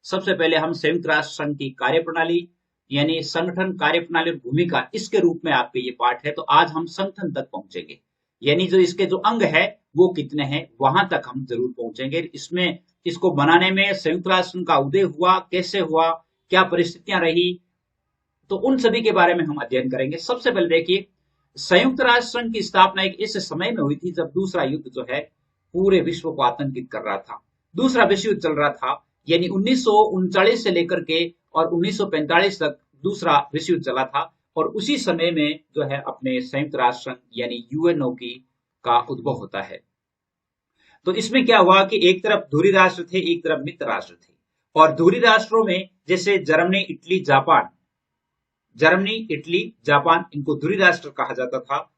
सबसे पहले हम संयुक्त राष्ट्र संघ की कार्यप्रणाली यानी संगठन कार्यप्रणाली और भूमिका इसके रूप में आपके ये पाठ है। तो आज हम संगठन तक पहुंचेंगे, यानी जो इसके जो अंग है वो कितने हैं वहां तक हम जरूर पहुंचेंगे। इसमें इसको बनाने में संयुक्त राष्ट्र संघ का उदय हुआ, कैसे हुआ, क्या परिस्थितियां रही, तो उन सभी के बारे में हम अध्ययन करेंगे। सबसे पहले देखिए, संयुक्त राष्ट्र संघ की स्थापना एक ऐसे समय में हुई थी जब दूसरा युद्ध जो है पूरे विश्व को आतंकित कर रहा था। दूसरा विश्व युद्ध चल रहा था, यानी 1939 से लेकर के और 1945 तक दूसरा विश्व युद्ध चला था। और उसी समय में जो है अपने संयुक्त राष्ट्र संघ यानी यूएनओ की का उद्भव होता है। तो इसमें क्या हुआ कि एक तरफ धुरी राष्ट्र थे, एक तरफ मित्र राष्ट्र थे। और धुरी राष्ट्रों में जैसे Germany, Italy, Japan, Germany, Italy, Japan, इनको धुरी राष्ट्र कहा जाता था।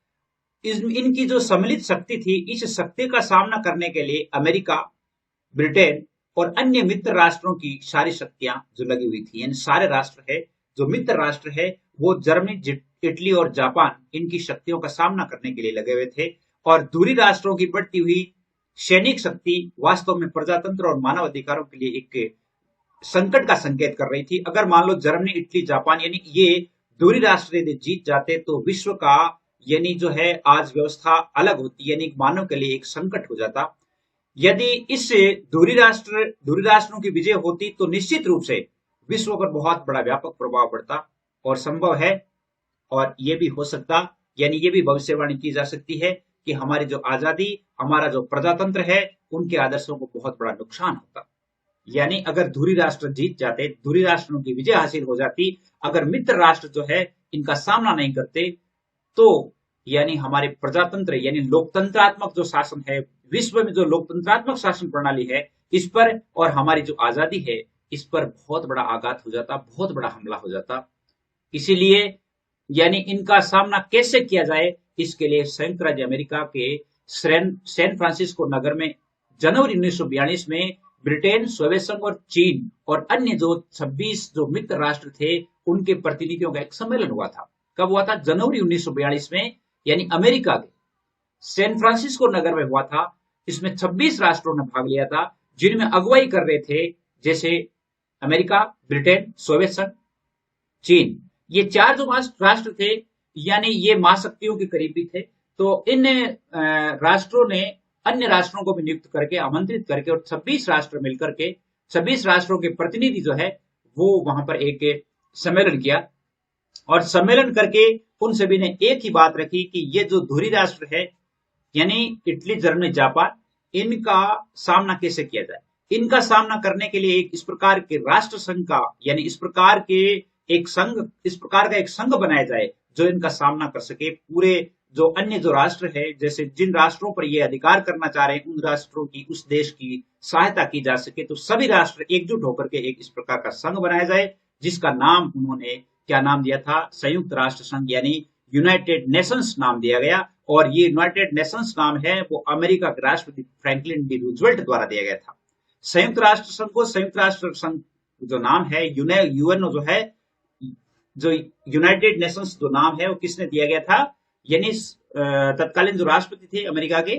इनकी जो सम्मिलित शक्ति थी, इस शक्ति का सामना करने के लिए अमेरिका, ब्रिटेन और अन्य मित्र राष्ट्रों की सारी शक्तियां जो लगी हुई थी, यानी सारे राष्ट्र है जो मित्र राष्ट्र है वो जर्मनी, इटली और जापान इनकी शक्तियों का सामना करने के लिए लगे हुए थे। और धुरी राष्ट्रों की बढ़ती हुई सैनिक शक्ति वास्तव में प्रजातंत्र और मानव अधिकारों के लिए एक संकट का संकेत कर रही थी। अगर मान लो जर्मनी, इटली, जापान यानी ये धुरी राष्ट्र यदि जीत जाते तो विश्व का यानी जो है आज व्यवस्था अलग होती, यानी मानव के लिए एक संकट हो जाता। यदि इस धुरी राष्ट्रों की विजय होती तो निश्चित रूप से विश्व पर बहुत बड़ा व्यापक प्रभाव पड़ता। और संभव है और ये भी हो सकता, यानी ये भी भविष्यवाणी की जा सकती है कि हमारी जो आजादी, हमारा जो प्रजातंत्र है, उनके आदर्शों को बहुत बड़ा नुकसान होता। यानी अगर धुरी राष्ट्र जीत जाते, धुरी राष्ट्रों की विजय हासिल हो जाती, अगर मित्र राष्ट्र जो है इनका सामना नहीं करते, तो यानी हमारे प्रजातंत्र यानी लोकतंत्रात्मक जो शासन है, विश्व में जो लोकतंत्रात्मक शासन प्रणाली है, इस पर और हमारी जो आजादी है इस पर बहुत बड़ा आघात हो जाता, बहुत बड़ा हमला हो जाता। इसीलिए यानी इनका सामना कैसे किया जाए, इसके लिए संयुक्त राज्य अमेरिका के सैन फ्रांसिस्को नगर में जनवरी 1942 में ब्रिटेन, सोवियत संघ और चीन और अन्य जो 26 जो मित्र राष्ट्र थे उनके प्रतिनिधियों का एक सम्मेलन हुआ था। कब हुआ था? जनवरी 1942 में, यानी अमेरिका के सैन फ्रांसिस्को नगर में हुआ था। इसमें 26 राष्ट्रों ने भाग लिया था, जिनमें अगुवाई कर रहे थे जैसे अमेरिका, ब्रिटेन, सोवियत संघ, चीन। ये चार जो राष्ट्र थे यानी ये महाशक्तियों के करीबी थे। तो इन राष्ट्रों ने अन्य राष्ट्रों को भी नियुक्त करके, आमंत्रित करके और 26 राष्ट्र मिलकर के 26 राष्ट्रों के प्रतिनिधि जो है वो वहां पर एक सम्मेलन किया। और सम्मेलन करके उन सभी ने एक ही बात रखी कि ये जो धुरी राष्ट्र है यानी इटली, जर्मनी, जापान, इनका सामना कैसे किया जाए। इनका सामना करने के लिए एक इस प्रकार के राष्ट्र संघ का यानी इस प्रकार का एक संघ बनाया जाए जो इनका सामना कर सके। पूरे जो अन्य जो राष्ट्र है, जैसे जिन राष्ट्रों पर ये अधिकार करना चाह रहे हैं, उन राष्ट्रों की, उस देश की सहायता की जा सके। तो सभी राष्ट्र एकजुट होकर के एक इस प्रकार का संघ बनाया जाए, जिसका नाम उन्होंने क्या नाम दिया था? संयुक्त राष्ट्र संघ यानी यूनाइटेड नेशंस नाम दिया गया। और ये यूनाइटेड नेशंस नाम है वो अमेरिका के राष्ट्रपति फ्रैंकलिन डी रूजवेल्ट द्वारा दिया गया था। संयुक्त राष्ट्र संघ को संयुक्त राष्ट्र संघ जो नाम है, यूएनओ जो है, जो यूनाइटेड नेशंस जो नाम है वो किसने दिया गया था? यानी तत्कालीन जो राष्ट्रपति थे अमेरिका के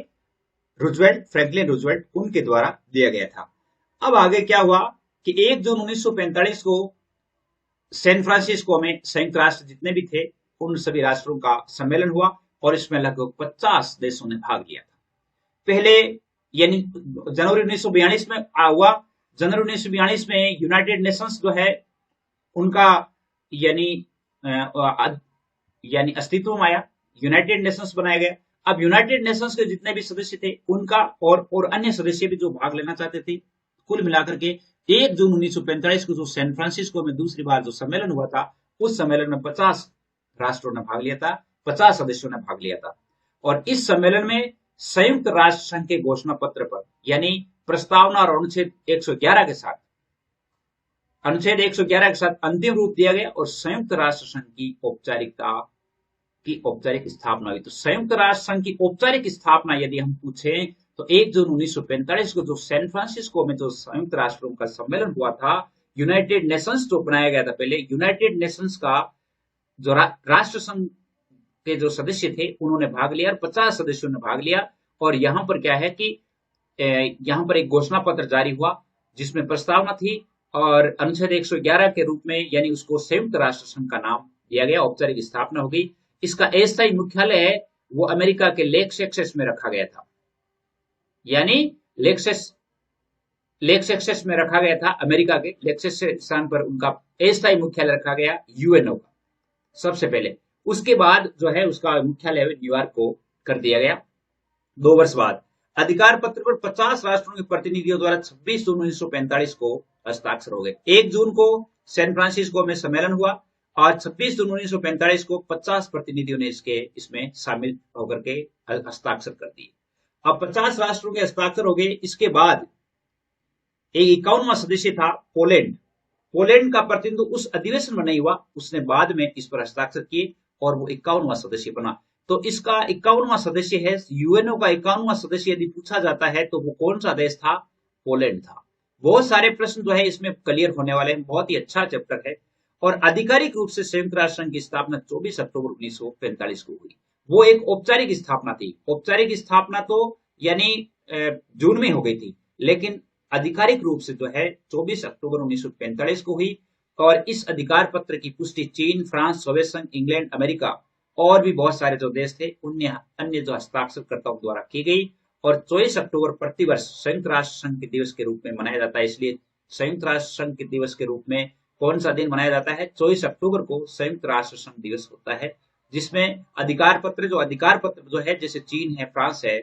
रूजवेल्ट, फ्रैंकलिन रूजवेल्ट, उनके द्वारा दिया गया था। अब आगे क्या हुआ कि 1 जून 1945 को सैन फ्रांसिस्को में संयुक्त राष्ट्र जितने भी थे उन सभी राष्ट्रों का सम्मेलन हुआ और इसमें लगभग 50 देशों ने भाग लिया था। पहले यानी जनवरी 1942 में हुआ। जनवरी 1942 में यूनाइटेड नेशंस जो है उनका यानी अस्तित्व में आया, यूनाइटेड नेशंस बनाया गया। अब यूनाइटेड नेशंस के जितने भी सदस्य थे उनका और अन्य सदस्य भी जो भाग लेना चाहते थे, कुल मिलाकर के 1 जून 1945 को जो सैन फ्रांसिस्को में दूसरी बार जो सम्मेलन हुआ था, उस सम्मेलन में 50 राष्ट्रों ने भाग लिया था, 50 सदस्यों ने भाग लिया था। और इस सम्मेलन में संयुक्त राष्ट्र संघ के घोषणा पत्र पर यानी प्रस्तावना और अनुच्छेद 111 के साथ अंतिम रूप दिया गया और संयुक्त राष्ट्र संघ की औपचारिक स्थापना हुई। तो संयुक्त राष्ट्र संघ की औपचारिक स्थापना यदि हम पूछें तो 1 जून 1945 को जो सैन फ्रांसिस्को में जो संयुक्त राष्ट्रों का सम्मेलन हुआ था, यूनाइटेड नेशंस जो बनाया गया था पहले, यूनाइटेड नेशंस का जो राष्ट्र संघ के जो सदस्य थे उन्होंने भाग लिया और 50 सदस्यों ने भाग लिया। और यहाँ पर क्या है कि यहाँ पर एक घोषणा पत्र जारी हुआ जिसमें प्रस्तावना थी और अनुच्छेद 111 के रूप में यानी उसको संयुक्त राष्ट्र संघ का नाम दिया गया, औपचारिक स्थापना हो गई। इसका अस्थायी मुख्यालय है वो अमेरिका के लेक्स में रखा गया था, यानी लेक्सेस लेक्सेस में रखा गया था। अमेरिका के लेक्सेस स्थान पर उनका अस्थायी मुख्यालय रखा गया यूएनओ का सबसे पहले। उसके बाद जो है उसका मुख्यालय न्यूयॉर्क को कर दिया गया। 2 वर्ष बाद अधिकार पत्र पर 50 राष्ट्रों के प्रतिनिधियों द्वारा 26 जून 1945 को हस्ताक्षर हो गए। 1 जून को सैन फ्रांसिस्को में सम्मेलन हुआ और 26 जून 1945 को 50 प्रतिनिधियों ने इसमें शामिल होकर के हस्ताक्षर कर दिए। अब 50 राष्ट्रों के हस्ताक्षर हो गए। इसके बाद एक 51वां सदस्य था पोलैंड। पोलैंड का प्रतिनिधित्व उस अधिवेशन में नहीं हुआ, उसने बाद में इस पर हस्ताक्षर किए और वो 51वां सदस्य बना। तो इसका 51वां सदस्य है यूएनओ का 51वां सदस्य। यदि पूछा जाता है तो वो कौन सा देश था? पोलैंड था। बहुत सारे प्रश्न जो है इसमें क्लियर होने वाले हैं, बहुत ही अच्छा चैप्टर है। और आधिकारिक रूप से संयुक्त राष्ट्र संघ की स्थापना 24 अक्टूबर 1945 को हुई। वो एक औपचारिक स्थापना थी। औपचारिक स्थापना तो यानी जून में हो गई थी, लेकिन आधिकारिक रूप से जो है 24 अक्टूबर 1945 को हुई। और इस अधिकार पत्र की पुष्टि चीन, फ्रांस, सोवियत संघ, इंग्लैंड, अमेरिका और भी बहुत सारे जो देश थे अन्य जो हस्ताक्षरकर्ताओं द्वारा की गई। और 24 अक्टूबर प्रतिवर्ष संयुक्त राष्ट्र संघ के दिवस के रूप में मनाया जाता है। इसलिए संयुक्त राष्ट्र संघ के दिवस के रूप में कौन सा दिन मनाया जाता है? 24 अक्टूबर को संयुक्त राष्ट्र संघ दिवस होता है, जिसमें अधिकार पत्र जो है जैसे चीन है, फ्रांस है,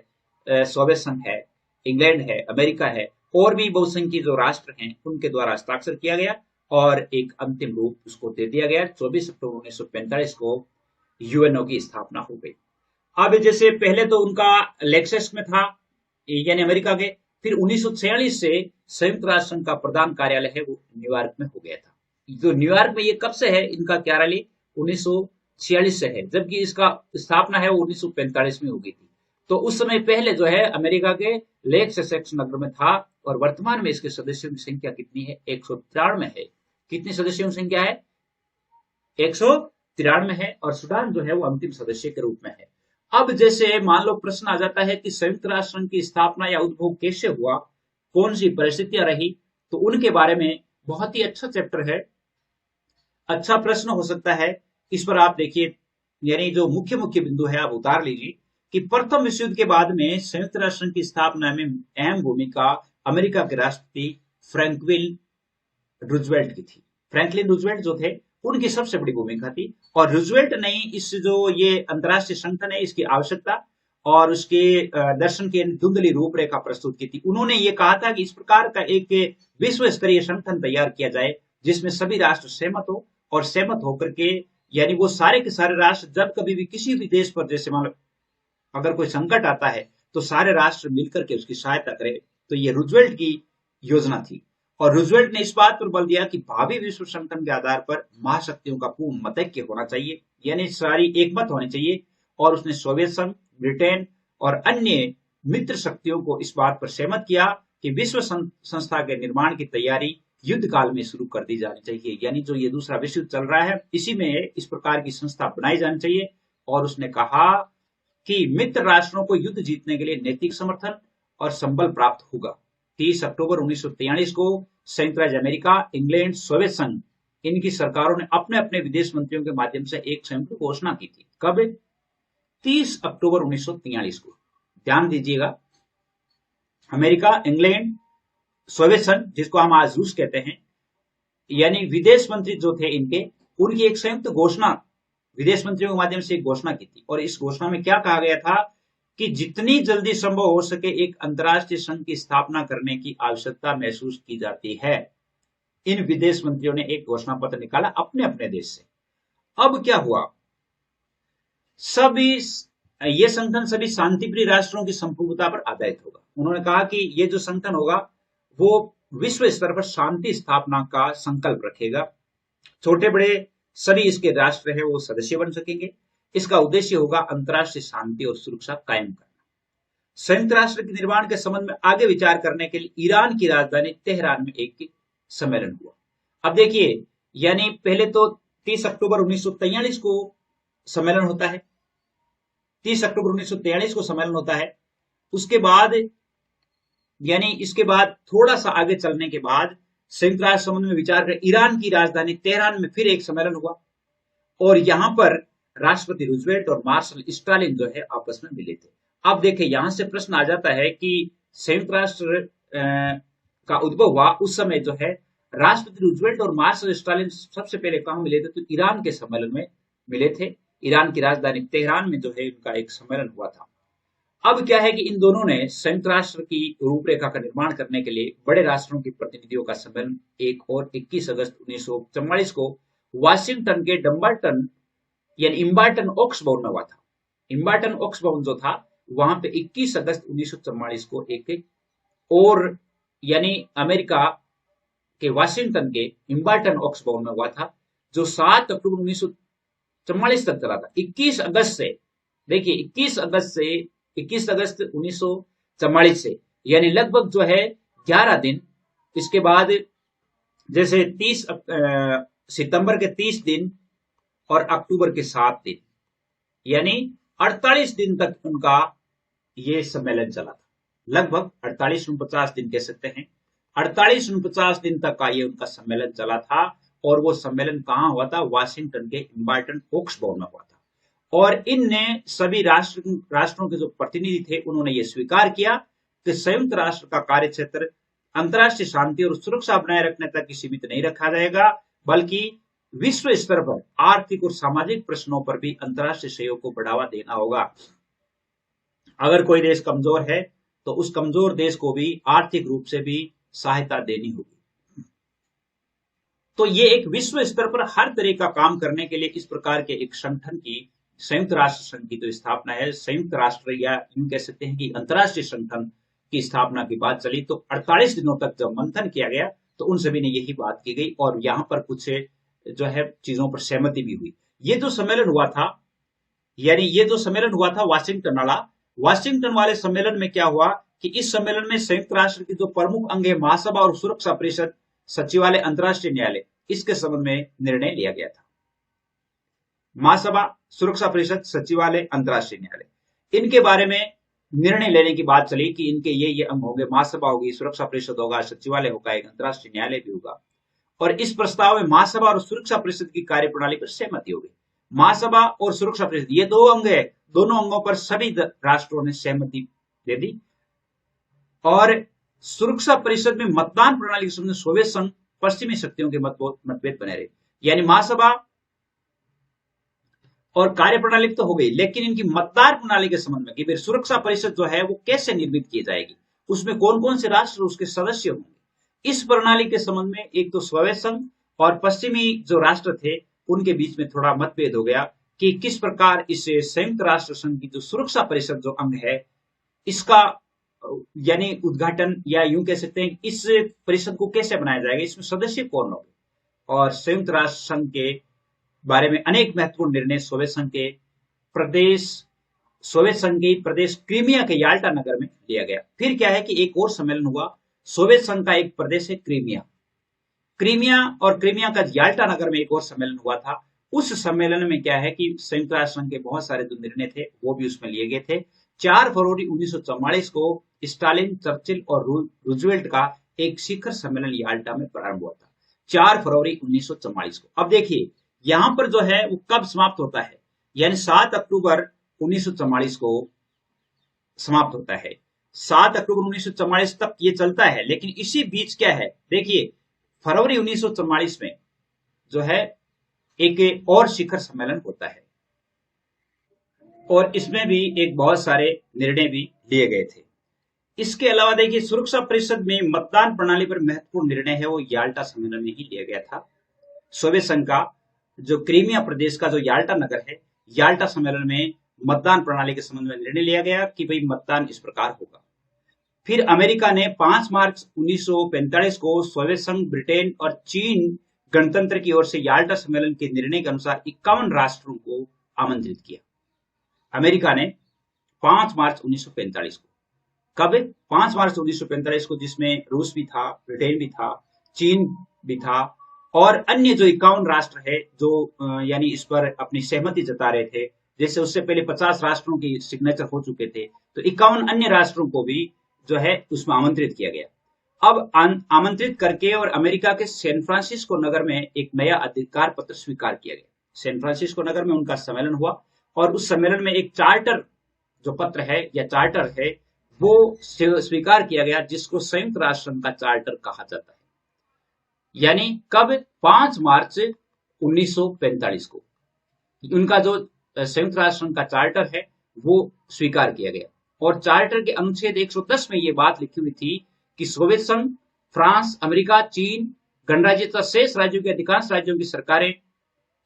सोवियत संघ है, इंग्लैंड है, अमेरिका है और भी बहुसंख्यक जो राष्ट्र हैं उनके द्वारा हस्ताक्षर किया गया और एक अंतिम रूप उसको दे दिया गया। 24 अक्टूबर 1945 को यूएनओ की स्थापना हो गई। अब जैसे पहले तो उनका लेक्सेस में था यानी अमेरिका के, फिर 1946 से संयुक्त राष्ट्र संघ का प्रधान कार्यालय है वो न्यूयॉर्क में हो गया था। जो न्यूयॉर्क में ये कब से है इनका कार्यालय? 1946 से है, जबकि इसका स्थापना है वो 1945 में हो गई थी। तो उस समय पहले जो है अमेरिका के लेक्सेस नगर में था और वर्तमान में इसके सदस्यों की संख्या कितनी है? 193 है। कितनी सदस्यों की संख्या है? 193 है। और सूडान जो है वो अंतिम सदस्य के रूप में है। अब जैसे मान लो प्रश्न आ जाता है कि संयुक्त राष्ट्र संघ की स्थापना या उद्भव कैसे हुआ, कौन सी परिस्थितियां रही, तो उनके बारे में बहुत ही अच्छा चैप्टर है, अच्छा प्रश्न हो सकता है। इस पर आप देखिए, यानी जो मुख्य मुख्य बिंदु है आप उतार लीजिए कि प्रथम विश्व युद्ध के बाद में संयुक्त राष्ट्र संघ की स्थापना में अहम भूमिका अमेरिका के राष्ट्रपति फ्रैंकलिन रूजवेल्ट की थी। फ्रैंकलिन रूजवेल्ट जो थे उनकी सबसे बड़ी भूमिका थी। और रूजवेल्ट ने इस जो ये अंतर्राष्ट्रीय संगठन है इसकी आवश्यकता और उसके दर्शन की धुंधली रूपरेखा प्रस्तुत की थी। उन्होंने ये कहा था कि इस प्रकार का एक विश्व स्तरीय संगठन तैयार किया जाए जिसमें सभी राष्ट्र सहमत हो और सहमत होकर के यानी वो सारे के सारे राष्ट्र जब कभी भी किसी भी देश पर जैसे मान लो अगर कोई संकट आता है तो सारे राष्ट्र मिलकर के उसकी सहायता करें। तो ये रूजवेल्ट की योजना थी। और रूजवेल्ट ने इस बात पर बल दिया कि भावी विश्व संगठन के आधार पर महाशक्तियों का पूर्ण मतैक्य होना चाहिए, यानी सारी एकमत होनी चाहिए। और उसने सोवियत संघ, ब्रिटेन और अन्य मित्र शक्तियों को इस बात पर सहमत किया कि विश्व संस्था के निर्माण की तैयारी युद्ध काल में शुरू कर दी जानी चाहिए, यानी जो ये दूसरा विश्व युद्ध चल रहा है इसी में इस प्रकार की संस्था बनाई जानी चाहिए। और उसने कहा कि मित्र राष्ट्रों को युद्ध जीतने के लिए नैतिक समर्थन और संबल प्राप्त होगा। 30 अक्टूबर 1943 को संयुक्त राज्य अमेरिका, इंग्लैंड, सोवियत संघ इनकी सरकारों ने अपने अपने विदेश मंत्रियों के माध्यम से एक संयुक्त घोषणा की थी। कब? 30 अक्टूबर 1943 को। ध्यान दीजिएगा, अमेरिका, इंग्लैंड, सोवियत संघ जिसको हम आज रूस कहते हैं, यानी विदेश मंत्री जो थे इनके, उनकी एक संयुक्त घोषणा विदेश मंत्रियों के माध्यम से एक घोषणा की थी। और इस घोषणा में क्या कहा गया था कि जितनी जल्दी संभव हो सके एक अंतर्राष्ट्रीय संघ की स्थापना करने की आवश्यकता महसूस की जाती है। इन विदेश मंत्रियों ने एक घोषणा पत्र निकाला अपने अपने देश से। अब क्या हुआ? सभी ये संगठन सभी शांतिप्रिय राष्ट्रों की संप्रभुता पर आधारित होगा। उन्होंने कहा कि ये जो संगठन होगा वो विश्व स्तर पर शांति स्थापना का संकल्प रखेगा। छोटे बड़े सभी इसके राष्ट्र है वो सदस्य बन सकेंगे। इसका उद्देश्य होगा अंतर्राष्ट्रीय शांति और सुरक्षा कायम करना। संयुक्त राष्ट्र के निर्माण के संबंध में आगे विचार करने के लिए ईरान की राजधानी तेहरान में एक सम्मेलन हुआ। अब देखिए, यानी पहले तो 30 अक्टूबर 1943 को सम्मेलन होता है। 30 अक्टूबर 1943 को सम्मेलन होता है। उसके बाद यानी इसके बाद थोड़ा सा आगे चलने के बाद संयुक्त राष्ट्र संबंध में विचार कर ईरान की राजधानी तेहरान में फिर एक सम्मेलन हुआ और यहां पर राष्ट्रपति रूजवेल्ट और मार्शल स्टालिन जो है आपस में मिले थे। अब देखें यहां से प्रश्न आ जाता है कि संयुक्त राष्ट्र का उद्भव हुआ उस समय जो है राष्ट्रपति रूजवेल्ट और मार्शल स्टालिन सबसे पहले कहां मिले थे, तो ईरान के सम्मेलन में मिले थे। ईरान की राजधानी तेहरान में जो है इनका एक सम्मेलन हुआ था। अब क्या है कि इन दोनों ने संयुक्त राष्ट्र की रूपरेखा का निर्माण करने के लिए बड़े राष्ट्रों के प्रतिनिधियों का सम्मेलन 1 और 21 अगस्त 1944 को वाशिंगटन के डम्बल्टन यानी इम्बाल्टन ओक्स भवन में हुआ था। इम्बाल्टन ओक्स भवन जो था वहां पे 21 अगस्त 1944 को एक और यानी अमेरिका के वाशिंगटन के इम्बाल्टन ओक्स भवन में हुआ था, जो 7 अक्टूबर 1944 तक चला था। 21 अगस्त से देखिए 21 अगस्त 1944 से यानी लगभग जो है 11 दिन। इसके बाद जैसे 30 सितंबर के 30 दिन और अक्टूबर के 7 दिन यानी 48 दिन तक उनका ये सम्मेलन चला था। लगभग 48-49 दिन कह सकते हैं। 48-49 दिन तक का ये उनका सम्मेलन चला था और वो सम्मेलन कहां हुआ था? वाशिंगटन के इम्बाल्टन ओक्स भवन में हुआ था। और इनने सभी राष्ट्रों के जो प्रतिनिधि थे उन्होंने ये स्वीकार किया कि संयुक्त राष्ट्र का कार्य क्षेत्र अंतर्राष्ट्रीय शांति और सुरक्षा बनाए रखने तक ही सीमित नहीं रखा जाएगा, बल्कि विश्व स्तर पर आर्थिक और सामाजिक प्रश्नों पर भी अंतर्राष्ट्रीय सहयोग को बढ़ावा देना होगा। अगर कोई देश कमजोर है तो उस कमजोर देश को भी आर्थिक रूप से भी सहायता देनी होगी। तो ये एक विश्व स्तर पर हर तरह का काम करने के लिए इस प्रकार के एक संगठन की संयुक्त राष्ट्र संघ की जो स्थापना है, संयुक्त राष्ट्र या यूं कह सकते हैं कि अंतर्राष्ट्रीय संगठन की स्थापना की बात चली तो 48 दिनों तक जब मंथन किया गया तो उन सभी ने यही बात की गई और यहां पर कुछ जो है चीजों पर सहमति भी हुई। ये जो सम्मेलन हुआ था यानी ये जो सम्मेलन हुआ था वाशिंगटन वाले सम्मेलन में क्या हुआ कि इस सम्मेलन में संयुक्त राष्ट्र की जो प्रमुख अंग है महासभा और सुरक्षा परिषद, सचिवालय, अंतर्राष्ट्रीय न्यायालय, इसके संबंध में निर्णय लिया गया था। महासभा, सुरक्षा परिषद, सचिवालय, अंतर्राष्ट्रीय न्यायालय, इनके बारे में निर्णय लेने की बात चली कि इनके ये अंग होंगे, महासभा होगी, सुरक्षा परिषद होगा, सचिवालय होगा, एक अंतर्राष्ट्रीय न्यायालय भी होगा। और इस प्रस्ताव में महासभा और सुरक्षा परिषद की कार्यप्रणाली पर सहमति हो गई। महासभा और सुरक्षा परिषद ये दो अंग है, दोनों अंगों पर सभी राष्ट्रों ने सहमति दे दी। और सुरक्षा परिषद में मतदान प्रणाली के संबंध में सोवियत संघ पश्चिमी शक्तियों के मतभेद बने रहे। यानी महासभा और कार्यप्रणाली तो हो गई, लेकिन इनकी मतदान प्रणाली के संबंध में कि फिर सुरक्षा परिषद जो है वो कैसे निर्मित की जाएगी, उसमें कौन कौन से राष्ट्र उसके सदस्य होंगे, इस प्रणाली के संबंध में एक तो सोवियत संघ और पश्चिमी जो राष्ट्र थे उनके बीच में थोड़ा मतभेद हो गया कि किस प्रकार इस संयुक्त राष्ट्र संघ की जो सुरक्षा परिषद जो अंग है इसका यानी उद्घाटन या यूं कह सकते हैं इस परिषद को कैसे बनाया जाएगा, इसमें सदस्य कौन होंगे। और संयुक्त राष्ट्र संघ के बारे में अनेक महत्वपूर्ण निर्णय सोवियत संघ के प्रदेश क्रीमिया के याल्टा नगर में लिया गया। फिर क्या है कि एक और सम्मेलन हुआ, सोवियत संघ का एक प्रदेश है क्रीमिया और क्रीमिया का याल्टा नगर में एक और सम्मेलन हुआ था। उस सम्मेलन में क्या है कि संयुक्त राष्ट्र संघ के बहुत सारे जो निर्णय थे वो भी उसमें लिए गए थे। 4 फरवरी 1944 को स्टालिन, चर्चिल और रूजवेल्ट का एक शिखर सम्मेलन याल्टा में प्रारंभ हुआ था, 4 फरवरी 1944 को। अब देखिए यहां पर जो है वो कब समाप्त होता है, यानी 7 अक्टूबर 1944 को समाप्त होता है। 7 अक्टूबर 1944 तक ये चलता है, लेकिन इसी बीच क्या है देखिए फरवरी 1944 में जो है एक और शिखर सम्मेलन होता है और इसमें भी एक बहुत सारे निर्णय भी लिए गए थे। इसके अलावा देखिए सुरक्षा परिषद में मतदान प्रणाली पर महत्वपूर्ण निर्णय है वो याल्टा सम्मेलन में ही लिया गया था। सोवियत संघ का जो क्रीमिया प्रदेश का जो याल्टा नगर है, याल्टा सम्मेलन में मतदान प्रणाली के संबंध में निर्णय लिया गया कि भाई मतदान इस प्रकार होगा। फिर अमेरिका ने 5 मार्च 1945 को सोवियत संघ, ब्रिटेन और चीन गणतंत्र की ओर से याल्टा सम्मेलन के निर्णय के अनुसार 51 राष्ट्रों को आमंत्रित किया। अमेरिका ने 5 मार्च 1945 को, कब? 5 मार्च 1945 को, जिसमें रूस भी था, ब्रिटेन भी था, चीन भी था और अन्य जो 51 राष्ट्र है जो यानी इस पर अपनी सहमति जता रहे थे। जैसे उससे पहले 50 राष्ट्रों की सिग्नेचर हो चुके थे, तो 51 अन्य राष्ट्रों को भी जो है उसमें आमंत्रित किया गया। अब आमंत्रित करके और अमेरिका के सैन फ्रांसिस्को नगर में एक नया अधिकार पत्र स्वीकार किया गया। सैन फ्रांसिस्को नगर में उनका सम्मेलन हुआ और उस सम्मेलन में एक चार्टर जो पत्र है या चार्टर है वो स्वीकार किया गया, जिसको संयुक्त राष्ट्र संघ का चार्टर कहा जाता है। यानी कब? 5 मार्च 1945 को उनका जो संयुक्त राष्ट्र संघ का चार्टर है वो स्वीकार किया गया। और चार्टर के अनुच्छेद 110 में ये बात लिखी हुई थी कि सोवियत संघ, फ्रांस, अमेरिका, चीन, गणराज्य तथा शेष राज्यों के अधिकांश राज्यों की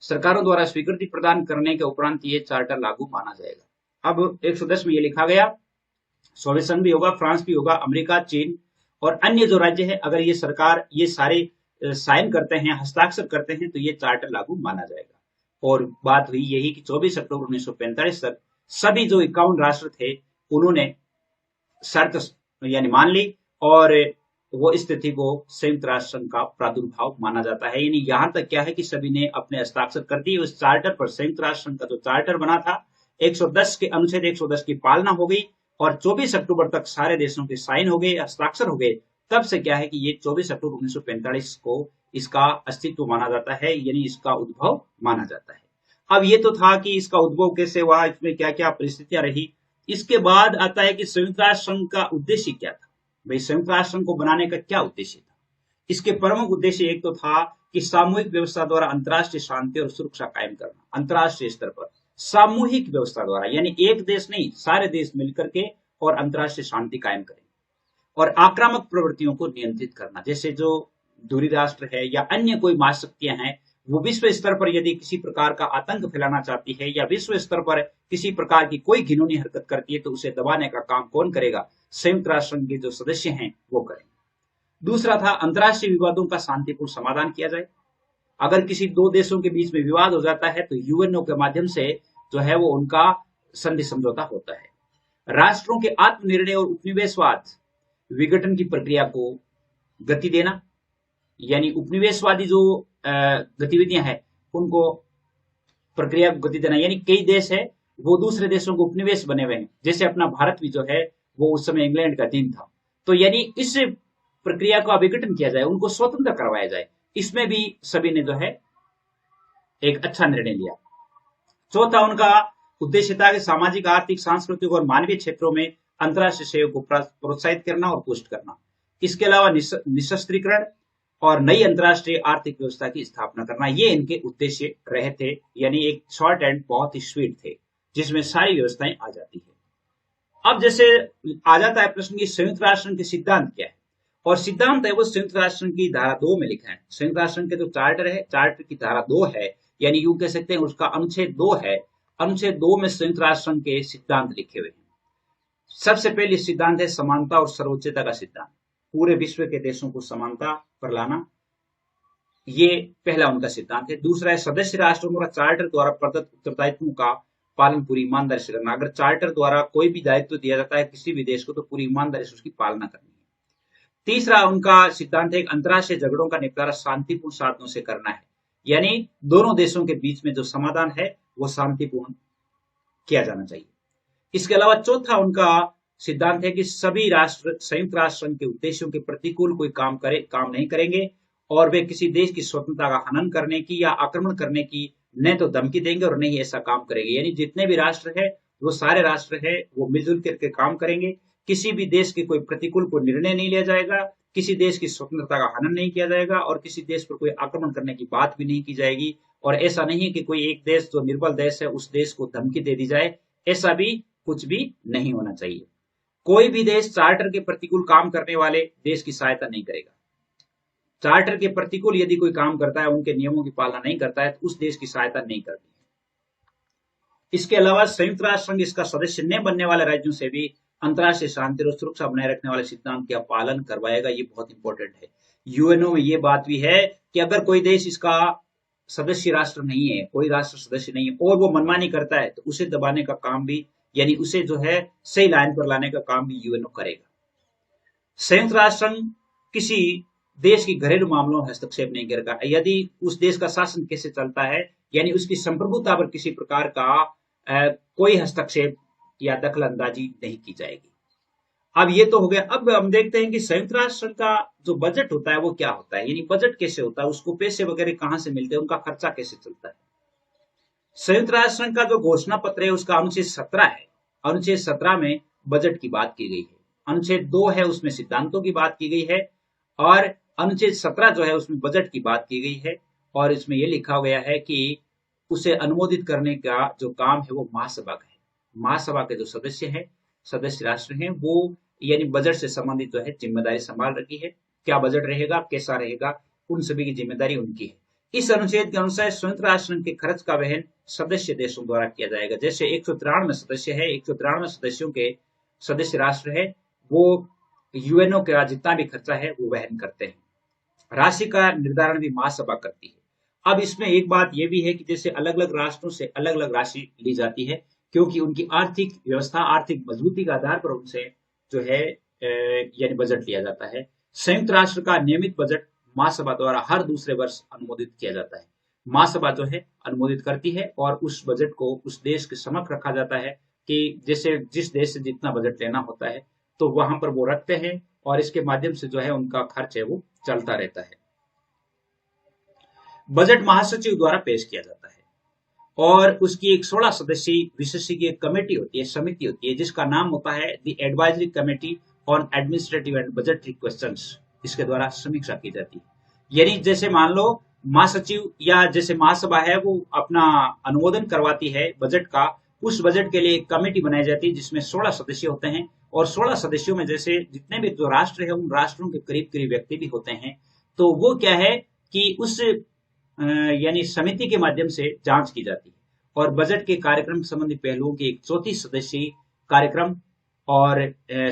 सरकारों द्वारा स्वीकृति प्रदान करने के उपरांत ये चार्टर लागू माना जाएगा। अब 110 में ये लिखा गया, सोवियत संघ भी होगा, फ्रांस भी होगा, अमेरिका, चीन और अन्य जो राज्य है, अगर ये सरकार ये सारे साइन करते हैं, हस्ताक्षर करते हैं, तो ये चार्टर लागू माना जाएगा। और बात हुई यही कि 24 अक्टूबर 1945 तक सभी जो 51 राष्ट्र थे उन्होंने शर्त यानी मान ली और वो स्थिति को संयुक्त राष्ट्र संघ का प्रादुर्भाव माना जाता है। यानी यहां तक क्या है कि सभी ने अपने हस्ताक्षर कर दिए उस चार्टर पर। संयुक्त राष्ट्र संघ का जो चार्टर बना था 110 के अनुच्छेद 110 की पालना हो गई और 24 अक्टूबर तक सारे देशों के साइन हो गए, हस्ताक्षर हो गए। तब से क्या है कि ये 24 अक्टूबर 1945 को इसका अस्तित्व माना जाता है, यानी इसका उद्भव माना जाता है। अब ये तो था कि इसका उद्भव कैसे हुआ, इसमें क्या क्या परिस्थितियां रही। इसके बाद आता है कि संयुक्त राष्ट्र संघ का उद्देश्य क्या था। भाई संयुक्त राष्ट्र संघ को बनाने का क्या उद्देश्य था? इसके प्रमुख उद्देश्य एक तो था कि सामूहिक व्यवस्था द्वारा अंतर्राष्ट्रीय शांति और सुरक्षा कायम करना। अंतर्राष्ट्रीय स्तर पर सामूहिक व्यवस्था द्वारा, यानी एक देश नहीं, सारे देश मिलकर के और अंतर्राष्ट्रीय शांति कायम करें और आक्रामक प्रवृत्तियों को नियंत्रित करना। जैसे जो दूरी राष्ट्र है या अन्य कोई महाशक्तियां हैं, वो विश्व स्तर पर यदि किसी प्रकार का आतंक फैलाना चाहती है या विश्व स्तर पर किसी प्रकार की कोई घिनौनी हरकत करती है, तो उसे दबाने का काम कौन करेगा? संयुक्त राष्ट्र संघ के जो सदस्य हैं वो करें। दूसरा था अंतर्राष्ट्रीय विवादों का शांतिपूर्ण समाधान किया जाए। अगर किसी दो देशों के बीच में विवाद हो जाता है तो यूएनओ के माध्यम से जो है वो उनका संधि समझौता होता है। राष्ट्रों के आत्मनिर्णय और उपनिवेशवाद विघटन की प्रक्रिया को गति देना, यानी उपनिवेशवादी जो गतिविधियां हैं उनको प्रक्रिया को गति देना। यानी कई देश है वो दूसरे देशों को उपनिवेश बने हुए हैं, जैसे अपना भारत भी जो है वो उस समय इंग्लैंड का अधीन था। तो यानी इस प्रक्रिया का विघटन किया जाए, उनको स्वतंत्र करवाया जाए। इसमें भी सभी ने जो है एक अच्छा निर्णय लिया। चौथा उनका उद्देश्य था कि सामाजिक, आर्थिक, सांस्कृतिक और मानवीय क्षेत्रों में अंतर्राष्ट्रीय सहयोग को प्रोत्साहित करना और पुष्ट करना। इसके अलावा निशस्त्रीकरण और नई अंतर्राष्ट्रीय आर्थिक व्यवस्था की स्थापना करना, ये इनके उद्देश्य रहे थे। यानी एक शॉर्ट एंड बहुत ही स्वीट थे जिसमें सारी व्यवस्थाएं आ जाती है। अब जैसे आ जाता है प्रश्न की संयुक्त राष्ट्र के सिद्धांत क्या है, और सिद्धांत है वो संयुक्त राष्ट्र की धारा 2 में लिखा है। संयुक्त राष्ट्र के जो चार्टर है, चार्टर की धारा 2 है, यानी यूं कह सकते हैं उसका अनुच्छेद 2 है। अनुच्छेद 2 में संयुक्त राष्ट्र के सिद्धांत लिखे हुए हैं। सबसे पहले सिद्धांत है समानता और सर्वोच्चता का सिद्धांत। पूरे विश्व के देशों को समानता पर लाना, ये पहला उनका सिद्धांत है। दूसरा है सदस्य राष्ट्रों द्वारा चार्टर द्वारा प्रदत्त उत्तरदायित्वों का पालन पूरी ईमानदारी से करना। अगर चार्टर द्वारा कोई भी दायित्व दिया जाता है किसी भी देश को, तो पूरी ईमानदारी से उसकी पालना करनी है। तीसरा उनका सिद्धांत है अंतर्राष्ट्रीय झगड़ों का निपटारा शांतिपूर्ण साधनों से करना है। यानी दोनों देशों के बीच में जो समाधान है वो शांतिपूर्ण किया जाना चाहिए। इसके अलावा चौथा उनका सिद्धांत है कि सभी राष्ट्र संयुक्त राष्ट्र संघ के उद्देश्यों के प्रतिकूल कोई काम नहीं करेंगे और वे किसी देश की स्वतंत्रता का हनन करने की या आक्रमण करने की न तो धमकी देंगे और न ही ऐसा काम करेंगे। यानी जितने भी राष्ट्र है वो सारे राष्ट्र है वो मिलजुल करके काम करेंगे। किसी भी देश के कोई प्रतिकूल कोई निर्णय नहीं लिया जाएगा, किसी देश की स्वतंत्रता का हनन नहीं किया जाएगा और किसी देश पर कोई आक्रमण करने की बात भी नहीं की जाएगी। और ऐसा नहीं है कि कोई एक देश जो निर्बल देश है उस देश को धमकी दे दी जाए, ऐसा भी कुछ भी नहीं होना चाहिए। कोई भी देश चार्टर के प्रतिकूल काम करने वाले देश की सहायता नहीं करेगा। चार्टर के प्रतिकूल यदि कोई काम करता है, उनके नियमों की पालना नहीं करता है, तो उस देश की सहायता नहीं करती है। इसके अलावा संयुक्त राष्ट्र संघ इसका सदस्य न बनने वाले राज्यों से भी अंतर्राष्ट्रीय शांति और सुरक्षा बनाए रखने वाले सिद्धांत का पालन करवाएगा। ये बहुत इंपॉर्टेंट है। यूएनओ में ये बात भी है कि अगर कोई देश इसका सदस्य राष्ट्र नहीं है, कोई राष्ट्र सदस्य नहीं है और वो मनमानी करता है, तो उसे दबाने का काम भी, यानी उसे जो है सही लाइन पर लाने का काम भी यूएनओ करेगा। संयुक्त राष्ट्र संघ किसी देश की घरेलू मामलों में हस्तक्षेप नहीं करेगा। यदि उस देश का शासन कैसे चलता है, यानी उसकी संप्रभुता पर किसी प्रकार का कोई हस्तक्षेप या दखल अंदाजी नहीं की जाएगी। अब ये तो हो गया। अब हम देखते हैं कि संयुक्त राष्ट्र संघ का जो बजट होता है वो क्या होता है, यानी बजट कैसे होता है, उसको पैसे वगैरह कहाँ से मिलते हैं, उनका खर्चा कैसे चलता है। संयुक्त राष्ट्र संघ का जो घोषणा पत्र है उसका अनुच्छेद 17 है। अनुच्छेद 17 में बजट की बात की गई है। अनुच्छेद 2 है उसमें सिद्धांतों की बात की गई है, और अनुच्छेद 17 जो है उसमें बजट की बात की गई है। और इसमें यह लिखा गया है कि उसे अनुमोदित करने का जो काम है वो महासभा का है। महासभा के जो सदस्य हैं, सदस्य राष्ट्र हैं, वो यानी बजट से संबंधित जो है जिम्मेदारी संभाल रखी है। क्या बजट रहेगा, कैसा रहेगा, उन सभी की जिम्मेदारी उनकी है। इस अनुच्छेद के अनुसार संयुक्त राष्ट्र संघ के खर्च का वहन सदस्य देशों द्वारा किया जाएगा। जैसे 193 सदस्य है, 193 सदस्यों के सदस्य राष्ट्र है, वो यूएनओ का जितना भी खर्चा है वो वहन करते हैं। राशि का निर्धारण भी महासभा करती है। अब इसमें एक बात यह भी है कि जैसे अलग अलग राष्ट्रों से अलग अलग राशि ली जाती है, क्योंकि उनकी आर्थिक व्यवस्था, आर्थिक मजबूती के आधार पर उनसे जो है यानी बजट लिया जाता है। संयुक्त राष्ट्र का नियमित बजट महासभा द्वारा हर दूसरे वर्ष अनुमोदित किया जाता है। महासभा जो है अनुमोदित करती है और उस बजट को उस देश के समक्ष रखा जाता है कि जैसे जिस देश से जितना बजट लेना होता है तो वहां पर वो रखते हैं, और इसके माध्यम से जो है उनका खर्च है वो चलता रहता है। बजट महासचिव द्वारा पेश किया जाता है और उसकी एक 16 सदस्यीय विशेषज्ञ कमेटी होती है, समिति होती है, जिसका नाम होता है the advisory committee on administrative and budgetary questions. इसके द्वारा समीक्षा की जाती है। यानी जैसे मान लो महासचिव या जैसे महासभा है वो अपना अनुमोदन करवाती है बजट का, उस बजट के लिए एक कमेटी बनाई जाती है जिसमें 16 सदस्य होते हैं, और 16 सदस्यों में जैसे जितने भी जो राष्ट्र है उन राष्ट्रों के करीब करीब व्यक्ति भी होते हैं। तो वो क्या है कि उस यानी समिति के माध्यम से जांच की जाती है, और बजट के कार्यक्रम संबंधी पहलुओं की एक 34 सदस्यीय कार्यक्रम और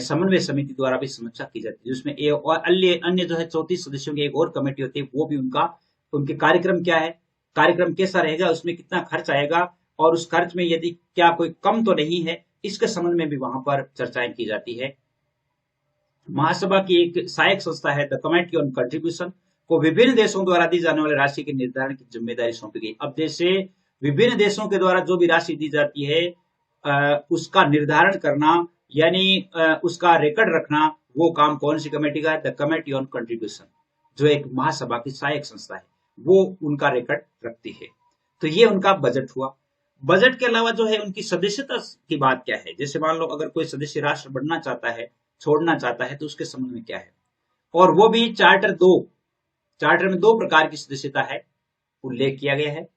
समन्वय समिति द्वारा भी समीक्षा की जाती है, जिसमें और अन्य जो है 34 सदस्यों की एक और कमेटी होती है, वो भी उनके कार्यक्रम क्या है, कार्यक्रम कैसा रहेगा, उसमें कितना खर्च आएगा, और उस खर्च में यदि क्या कोई कम तो नहीं है, इसके संबंध में भी वहां पर चर्चाएं की जाती है। महासभा की एक सहायक संस्था है द कमेटी ऑन कंट्रीब्यूशन, को विभिन्न देशों द्वारा दी जाने वाली राशि के निर्धारण की जिम्मेदारी सौंपी गई। अब जैसे विभिन्न देशों के द्वारा जो भी राशि दी जाती है उसका निर्धारण करना यानी उसका रिकॉर्ड रखना, वो काम कौन सी कमेटी का है, द कमेटी ऑन कंट्रीब्यूशन, जो एक महासभा की सहायक संस्था है, वो उनका रिकॉर्ड रखती है। तो ये उनका बजट हुआ। बजट के अलावा जो है उनकी सदस्यता की बात क्या है, जैसे मान लो अगर कोई सदस्य राष्ट्र बनना चाहता है, छोड़ना चाहता है, तो उसके संबंध में क्या है, और वो भी चार्टर में 2 प्रकार की सदस्यता है उल्लेख किया गया है।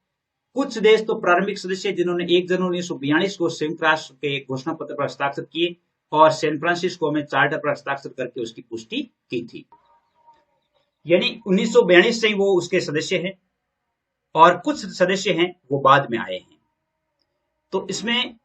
कुछ देश तो प्रारंभिक सदस्य जिन्होंने 1 जनवरी 1942 को संयुक्त राष्ट्र के घोषणा पत्र पर हस्ताक्षर किए और सैन फ्रांसिस्को में चार्टर पर हस्ताक्षर करके उसकी पुष्टि की थी, यानी 1942 से ही वो उसके सदस्य हैं, और कुछ सदस्य हैं वो बाद में आए हैं। तो इसमें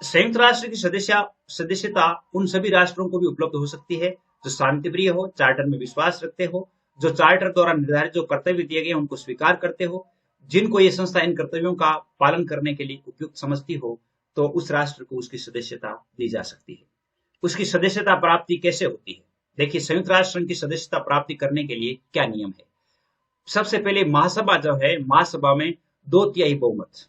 संयुक्त राष्ट्र की सदस्यता उन सभी राष्ट्रों को भी उपलब्ध हो सकती है जो शांतिप्रिय हो, चार्टर में विश्वास रखते हो, जो चार्टर द्वारा निर्धारित जो कर्तव्य दिए गए उनको स्वीकार करते हो, जिनको ये संस्था इन कर्तव्यों का पालन करने के लिए उपयुक्त समझती हो, तो उस राष्ट्र को उसकी सदस्यता दी जा सकती है। उसकी सदस्यता प्राप्ति कैसे होती है, देखिए संयुक्त राष्ट्र संघ की सदस्यता प्राप्ति करने के लिए क्या नियम है। सबसे पहले महासभा जो है, महासभा में 2/3 बहुमत,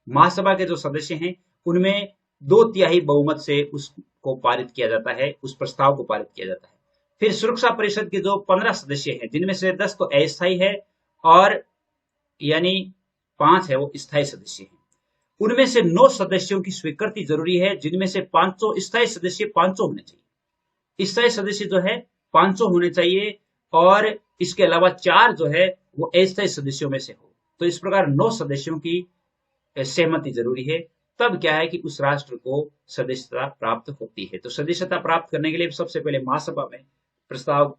महासभा के जो सदस्य हैं उनमें 2/3 बहुमत से उसको पारित किया जाता है, उस प्रस्ताव को पारित किया जाता है। फिर सुरक्षा परिषद के जो 15 सदस्य हैं, जिनमें से 10 तो अस्थायी है और यानी 5 है वो स्थायी सदस्य हैं, उनमें से 9 सदस्यों की स्वीकृति जरूरी है, जिनमें से 500 स्थायी सदस्य 500 होने चाहिए, स्थायी सदस्य जो है 500 होने चाहिए, और इसके अलावा 4 जो है वो अस्थायी सदस्यों में से हो। तो इस प्रकार 9 सदस्यों की सहमति जरूरी है, तब क्या है कि उस राष्ट्र को सदस्यता प्राप्त होती है। तो सदस्यता प्राप्त करने के लिए सबसे पहले महासभा में प्रस्ताव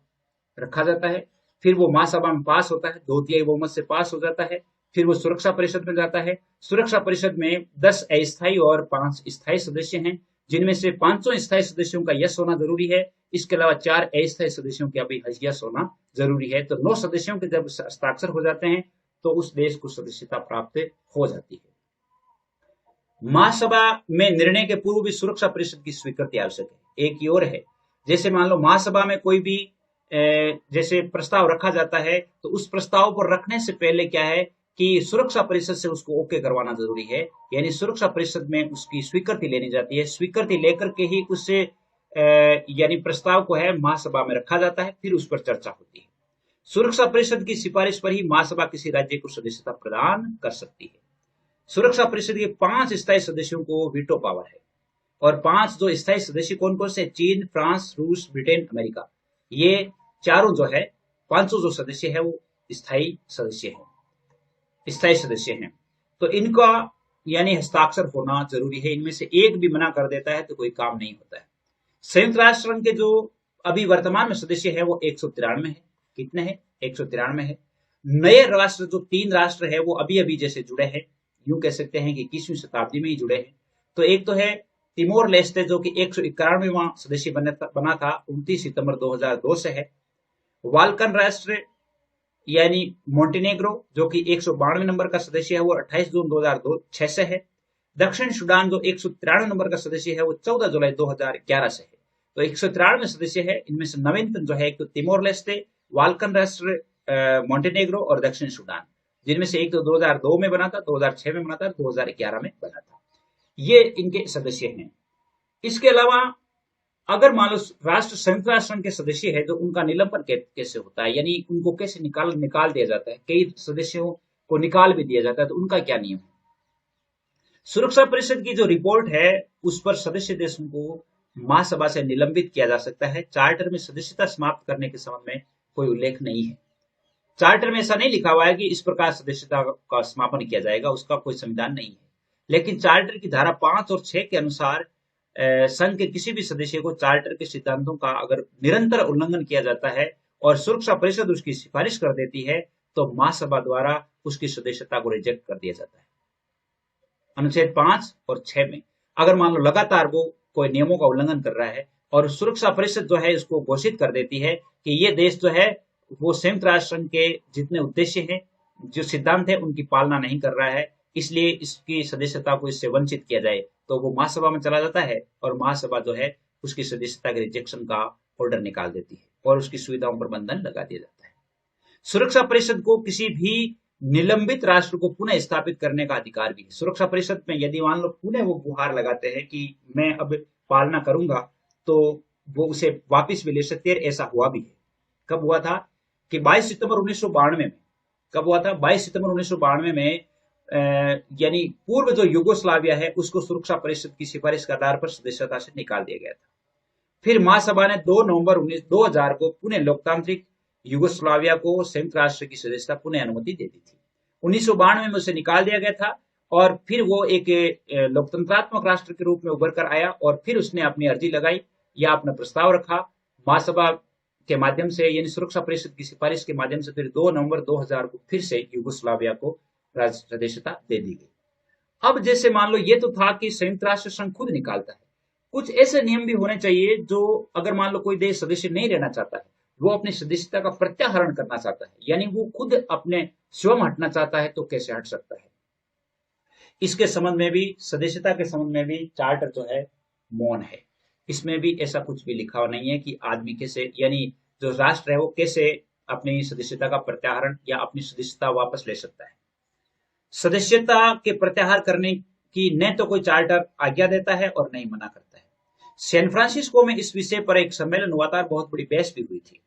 रखा जाता है, फिर वो महासभा में पास होता है, 2/3 बहुमत से पास हो जाता है, फिर वो सुरक्षा परिषद में जाता है। सुरक्षा परिषद में 10 अस्थायी और 5 स्थायी सदस्य हैं, जिनमें से 500 स्थायी सदस्यों का यस होना जरूरी है, इसके अलावा 4 अस्थायी सदस्यों का भी यस होना जरूरी है। तो 9 सदस्यों के जब हस्ताक्षर हो जाते हैं तो उस देश को सदस्यता प्राप्त हो जाती है। महासभा में निर्णय के पूर्व भी सुरक्षा परिषद की स्वीकृति आवश्यक है। एक ही ओर है, जैसे मान लो महासभा में कोई भी जैसे प्रस्ताव रखा जाता है, तो उस प्रस्ताव को रखने से पहले क्या है कि सुरक्षा परिषद से उसको ओके करवाना जरूरी है, यानी सुरक्षा परिषद में उसकी स्वीकृति लेनी जाती है। स्वीकृति लेकर के ही उससे यानी प्रस्ताव को है महासभा में रखा जाता है, फिर उस पर चर्चा होती है। सुरक्षा परिषद की सिफारिश पर ही महासभा किसी राज्य को सदस्यता प्रदान कर सकती है। सुरक्षा परिषद के 5 स्थायी सदस्यों को वीटो पावर है, और 5 जो स्थायी सदस्य कौन कौन से? चीन, फ्रांस, रूस, ब्रिटेन, अमेरिका। ये चारों जो है 500 जो सदस्य है वो स्थायी सदस्य हैं। तो इनका यानी हस्ताक्षर होना जरूरी है। इनमें से एक भी मना कर देता है तो कोई काम नहीं होता है। संयुक्त राष्ट्र संघ के जो अभी वर्तमान में सदस्य है वो 193 है। कितने हैं? 193 है। नए राष्ट्र जो 3 राष्ट्र है वो अभी अभी जैसे जुड़े हैं, यूं कह सकते हैं कि 21वीं शताब्दी में ही जुड़े हैं। तो एक तो है तिमोर लेस्टे जो कि 191वां सदस्य बना था, 29 सितंबर 2002 से है। बाल्कन राष्ट्र यानी मोंटेनेग्रो जो कि 192 नंबर का सदस्य है वो 28 जून 2006 से है। दक्षिण सूडान जो 193 नंबर का सदस्य है वो 14 जुलाई 2011 से है। तो 193 सदस्य है। इनमें से नवीनतम जो है एक तो तिमोर लेस्टे, बाल्कन राष्ट्र, मोंटेनेग्रो और दक्षिण सूडान, जिनमें से एक तो 2002 में बना था, 2006 में बना था, 2011 में बना था। ये इनके सदस्य हैं। इसके अलावा अगर मान लो राष्ट्र संयुक्त राष्ट्र संघ के सदस्य है तो उनका निलंबन कैसे होता है, यानी उनको कैसे निकाल दिया जाता है। कई सदस्यों को निकाल भी दिया जाता है, तो उनका क्या नियम है? सुरक्षा परिषद की जो रिपोर्ट है उस पर सदस्य देशों को महासभा से निलंबित किया जा सकता है। चार्टर में सदस्यता समाप्त करने के संबंध में कोई उल्लेख नहीं है। चार्टर में ऐसा नहीं लिखा हुआ है कि इस प्रकार सदस्यता का समापन किया जाएगा, उसका कोई संविधान नहीं है। लेकिन चार्टर की धारा 5 और 6 के अनुसार संघ के किसी भी सदस्य को चार्टर के सिद्धांतों का अगर निरंतर उल्लंघन किया जाता है और सुरक्षा परिषद उसकी सिफारिश कर देती है तो महासभा द्वारा उसकी सदस्यता को रिजेक्ट कर दिया जाता है। अनुच्छेद 5 और 6 में अगर मान लो लगातार वो कोई नियमों का उल्लंघन कर रहा है और सुरक्षा परिषद जो है इसको घोषित कर देती है कि ये देश जो है वो संयुक्त राष्ट्र संघ के जितने उद्देश्य हैं, जो सिद्धांत है, उनकी पालना नहीं कर रहा है, इसलिए इसकी सदस्यता को इससे वंचित किया जाए, तो वो महासभा में चला जाता है और महासभा जो है उसकी सदस्यता के रिजेक्शन का ऑर्डर निकाल देती है और उसकी सुविधाओं पर बंधन लगा दिया जाता है। सुरक्षा परिषद को किसी भी निलंबित राष्ट्र को पुनः स्थापित करने का अधिकार भी है। सुरक्षा परिषद में यदि मान लो पुनः वो गुहार लगाते हैं कि मैं अब पालना करूंगा, तो वो उसे वापस भी ले सकते हैं। ऐसा हुआ भी है। कब हुआ था कि 22 सितंबर 1992 में, कब हुआ था? 22 सितंबर 1992 में यानी पूर्व जो यूगोस्लाविया है उसको सुरक्षा परिषद की सिफारिश के आधार पर सदस्यता से निकाल दिया गया था। फिर महासभा ने 2 नवंबर 2000 को पुनः लोकतांत्रिक यूगोस्लाविया को संयुक्त राष्ट्र की सदस्यता पुनः अनुमति दे दी थी। 1992 में उसे निकाल दिया गया था और फिर वो एक लोकतंत्रात्मक राष्ट्र के रूप में उभर कर आया और फिर उसने अपनी अर्जी लगाई या अपना प्रस्ताव रखा महासभा के माध्यम से, यानी सुरक्षा परिषद की सिफारिश के माध्यम से। फिर 2 नवंबर 2000 को फिर से यूगोस्लाविया को सदस्यता दे दी गई। अब जैसे मान लो ये तो था कि संयुक्त राष्ट्र संघ खुद निकालता है, कुछ ऐसे नियम भी होने चाहिए जो अगर मान लो कोई देश सदस्य नहीं रहना चाहता है, वो अपनी सदस्यता का प्रत्याहरण करना चाहता है, यानी वो खुद अपने स्वयं हटना चाहता है, तो कैसे हट सकता है। इसके संबंध में भी, सदस्यता के संबंध में भी चार्टर जो है मौन है। इसमें भी ऐसा कुछ भी लिखा हुआ नहीं है कि आदमी कैसे, यानी जो राष्ट्र है वो कैसे अपनी सदस्यता का प्रत्याहरण या अपनी सदस्यता वापस ले सकता है। सदस्यता के प्रत्याहार करने की न तो कोई चार्टर आज्ञा देता है और न ही मना करता है। सैन फ्रांसिस्को में इस विषय पर एक सम्मेलन हुआ था, बहुत बड़ी बहस भी हुई थी।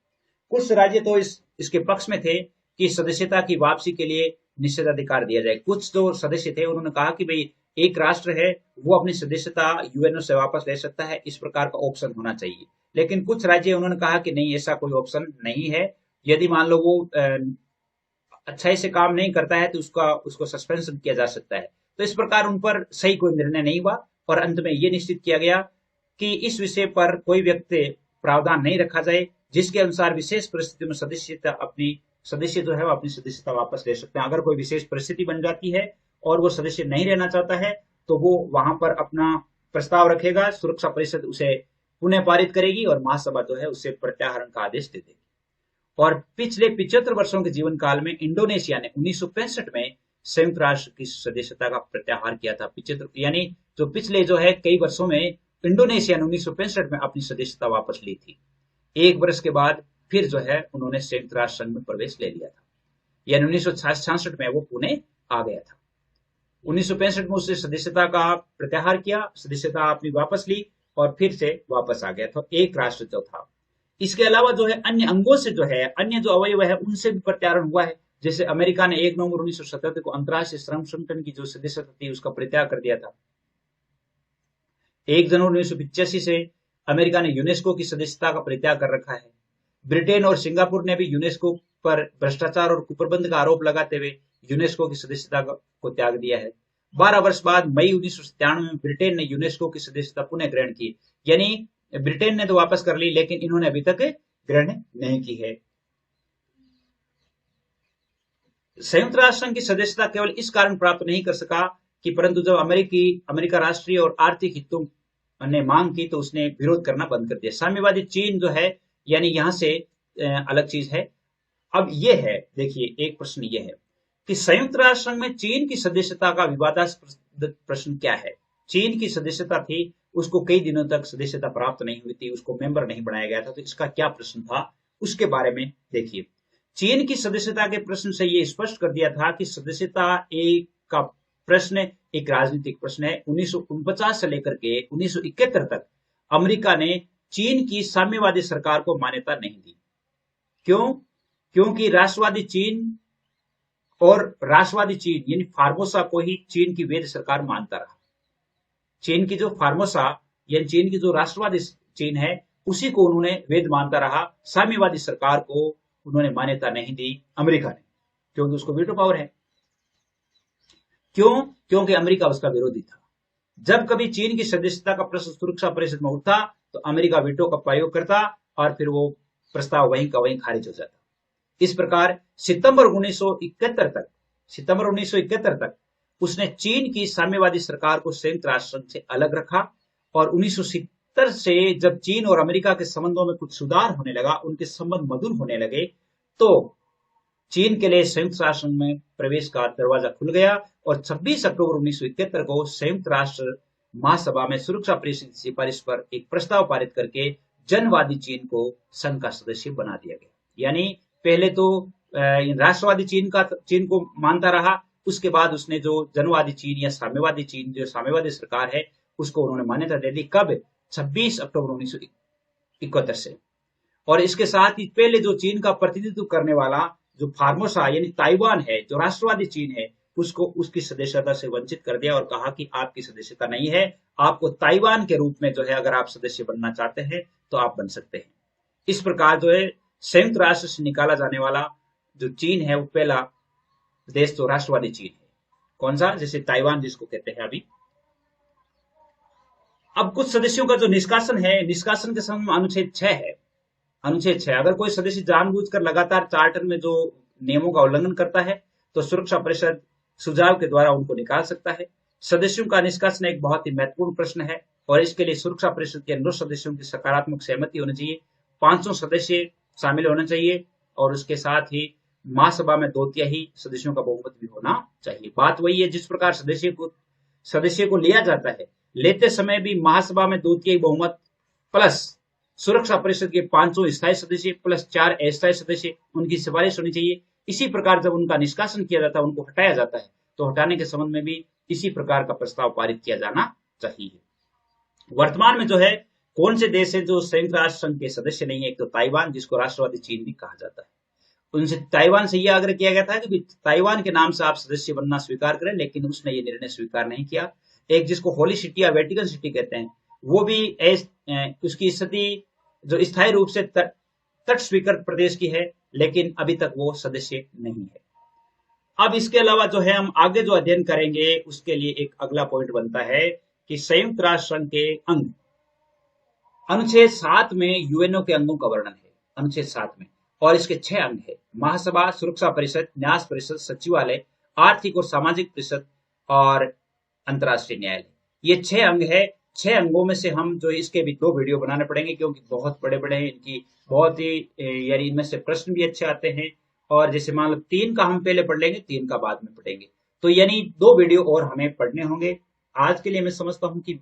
कुछ राज्य तो इसके पक्ष में थे कि सदस्यता की वापसी के लिए निषेधाधिकार दिया जाए। कुछ जो सदस्य थे उन्होंने कहा कि भाई एक राष्ट्र है वो अपनी सदस्यता यूएनओ से वापस ले सकता है, इस प्रकार का ऑप्शन होना चाहिए। लेकिन कुछ राज्य उन्होंने कहा कि नहीं, ऐसा कोई ऑप्शन नहीं है। यदि मान लो वो अच्छाई से काम नहीं करता है तो उसको सस्पेंशन किया जा सकता है। तो इस प्रकार उन पर सही कोई निर्णय नहीं हुआ और अंत में यह निश्चित किया गया कि इस विषय पर कोई व्यक्ति प्रावधान नहीं रखा जाए जिसके अनुसार विशेष परिस्थिति में सदस्य जो है वो अपनी सदस्यता वापस ले सकते हैं। अगर कोई विशेष परिस्थिति बन जाती है और वो सदस्य नहीं रहना चाहता है तो वो वहां पर अपना प्रस्ताव रखेगा, सुरक्षा परिषद उसे पुनः पारित करेगी और महासभा जो है उसे प्रत्याहरण का आदेश दे देगी। और पिछले 75 वर्षों के जीवन काल में इंडोनेशिया ने 1965 में संयुक्त राष्ट्र की सदस्यता का प्रत्याहार किया था। 75 यानी जो पिछले जो है कई वर्षों में इंडोनेशिया ने 1965 में अपनी सदस्यता वापस ली थी। एक वर्ष के बाद फिर जो है उन्होंने संयुक्त राष्ट्र संघ में प्रवेश ले लिया था, यानी 1966 में वो पुणे आ गया था। 1965 में उसने सदस्यता का प्रत्याहार किया, सदस्यता अपनी वापस ली और फिर से वापस आ गया था, एक राष्ट्र जो था। इसके अलावा जो है अन्य अंगों से जो है, अन्य जो अवयव है उनसे भी प्रत्यारोपण हुआ है। जैसे अमेरिका ने 1 नवंबर 1977 को अंतर्राष्ट्रीय श्रम संगठन की जो सदस्यता थी उसका परित्याग कर दिया था। 1 जनवरी 1985 से अमेरिका ने यूनेस्को की सदस्यता का परित्याग कर रखा है। ब्रिटेन और सिंगापुर ने भी यूनेस्को पर भ्रष्टाचार और कुप्रबंध का आरोप लगाते हुए यूनेस्को की सदस्यता को त्याग दिया है। 12 वर्ष बाद मई 1997 में ब्रिटेन ने यूनेस्को की सदस्यता पुनः ग्रहण की। यानी ब्रिटेन ने तो वापस कर ली, लेकिन इन्होंने अभी तक ग्रहण नहीं की है। संयुक्त राष्ट्र संघ की सदस्यता केवल इस कारण प्राप्त नहीं कर सका कि परंतु जब अमेरिका राष्ट्रीय और आर्थिक हितों ने मांग की तो उसने विरोध करना बंद कर दिया। साम्यवादी चीन जो है, यानी यहां से अलग चीज है। अब ये है, देखिए एक प्रश्न ये है कि संयुक्त राष्ट्र संघ में चीन की सदस्यता का विवादास्पद प्रश्न क्या है। चीन की सदस्यता थी, उसको कई दिनों तक सदस्यता प्राप्त नहीं हुई थी, उसको मेंबर नहीं बनाया गया था, तो इसका क्या प्रश्न था उसके बारे में देखिए। चीन की सदस्यता के प्रश्न से ये स्पष्ट कर दिया था कि सदस्यता का प्रश्न एक राजनीतिक प्रश्न है। 1949 से लेकर के 1971 तक अमेरिका ने चीन की साम्यवादी सरकार को मान्यता नहीं दी। क्यों? क्योंकि राष्ट्रवादी चीन यानी फार्मोसा को ही चीन की वैध सरकार मानता रहा। चीन की जो फार्मोसा यानी चीन की जो राष्ट्रवादी चीन है उसी को उन्होंने वैध मानता रहा। साम्यवादी सरकार को उन्होंने मान्यता नहीं दी अमेरिका ने, क्योंकि उसको वीटो पावर है। क्यों? क्योंकि अमेरिका उसका विरोधी था। जब कभी चीन की सदस्यता का प्रश्न सुरक्षा परिषद में उठता तो अमेरिका वीटो का प्रयोग करता और फिर वो प्रस्ताव वहीं का वहीं खारिज हो जाता। इस प्रकार सितंबर 1971 तक उसने चीन की साम्यवादी सरकार को संयुक्त राष्ट्र संघ से अलग रखा और 1970 से जब चीन और अमेरिका के संबंधों में कुछ सुधार होने लगा, उनके संबंध मधुर होने लगे, तो चीन के लिए संयुक्त राष्ट्र संघ में प्रवेश का दरवाजा खुल गया और 26 अक्टूबर 1971 को संयुक्त राष्ट्र महासभा में सुरक्षा परिषद की सिफारिश पर एक प्रस्ताव पारित करके जनवादी चीन को संघ का सदस्य बना दिया गया। यानी पहले तो राष्ट्रवादी चीन को मानता रहा, उसके बाद उसने जो जनवादी चीन या साम्यवादी चीन, जो साम्यवादी सरकार है, उसको उन्होंने मान्यता दे दी। कब? 26 अक्टूबर 1971 से। और इसके साथ ही पहले जो चीन का प्रतिनिधित्व करने वाला जो फार्मोसा यानी ताइवान है, जो राष्ट्रवादी चीन है, उसको उसकी सदस्यता से वंचित कर दिया और कहा कि आपकी सदस्यता नहीं है, आपको ताइवान के रूप में जो है अगर आप सदस्य बनना चाहते हैं तो आप बन सकते हैं। इस प्रकार जो है संयुक्त राष्ट्र से निकाला जाने वाला जो चीन है वो पहला देश तो राष्ट्रवादी चीन है। कौन सा? जैसे ताइवान जिसको कहते हैं अभी। अब कुछ सदस्यों का जो निष्कासन है, निष्कासन के समय अनुच्छेद 6 है। अनुच्छेद 6, अगर कोई सदस्य जानबूझकर लगातार चार्टर में जो नियमों का उल्लंघन करता है तो सुरक्षा परिषद सुझाव के द्वारा उनको निकाल सकता है। सदस्यों का निष्कासन एक बहुत ही महत्वपूर्ण प्रश्न है और इसके लिए सुरक्षा परिषद के 9 सदस्यों की सकारात्मक सहमति होनी चाहिए, 500 सदस्य शामिल होना चाहिए और उसके साथ ही महासभा में 2/3 सदस्यों का बहुमत भी होना चाहिए। बात वही है, जिस प्रकार सदस्य को लिया जाता है, लेते समय भी महासभा में 2/3 बहुमत प्लस सुरक्षा परिषद के 500 स्थायी सदस्य प्लस 4 अस्थायी सदस्य, उनकी सिफारिश होनी चाहिए। इसी प्रकार जब उनका निष्कासन किया जाता है, उनको हटाया जाता है, तो हटाने के संबंध में भी इसी प्रकार का प्रस्ताव पारित किया जाना चाहिए। वर्तमान में जो है कौन से देश है जो संयुक्त राष्ट्र संघ के सदस्य नहीं है? एक तो ताइवान, जिसको राष्ट्रवादी चीन भी कहा जाता है। उनसे ताइवान से यह आग्रह किया गया था कि ताइवान के नाम से आप सदस्य बनना स्वीकार करें, लेकिन उसने ये निर्णय स्वीकार नहीं किया। एक जिसको होली सिटी या वेटिकन सिटी कहते हैं, वो भी उसकी स्थिति जो स्थायी रूप से तट स्वीकृत प्रदेश की है, लेकिन अभी तक वो सदस्य नहीं है। अब इसके अलावा जो है हम आगे जो अध्ययन करेंगे उसके लिए एक अगला पॉइंट बनता है कि संयुक्त राष्ट्र संघ के अंग। अनुच्छेद 7 में यूएनओ के अंगों का वर्णन है, अनुच्छेद 7 में, और इसके 6 अंग है। महासभा, सुरक्षा परिषद, न्यास परिषद, सचिवालय, आर्थिक और सामाजिक परिषद और अंतर्राष्ट्रीय न्यायालय। ये 6 अंग है। 6 अंगों में से हम जो इसके भी 2 वीडियो बनाने पड़ेंगे, क्योंकि बहुत बड़े बड़े हैं, इनकी बहुत ही यानी इनमें से प्रश्न भी अच्छे आते हैं। और जैसे मान लो 3 का हम पहले पढ़ लेंगे, 3 का बाद में पढ़ेंगे, तो यानी 2 वीडियो और हमें पढ़ने होंगे। आज के लिए मैं समझता हूं कि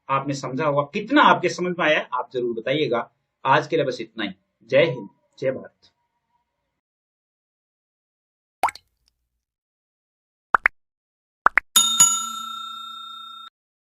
आपने समझा होगा। कितना आपके समझ में आया आप जरूर बताइएगा। आज के लिए बस इतना ही। जय हिंद, जय भारत।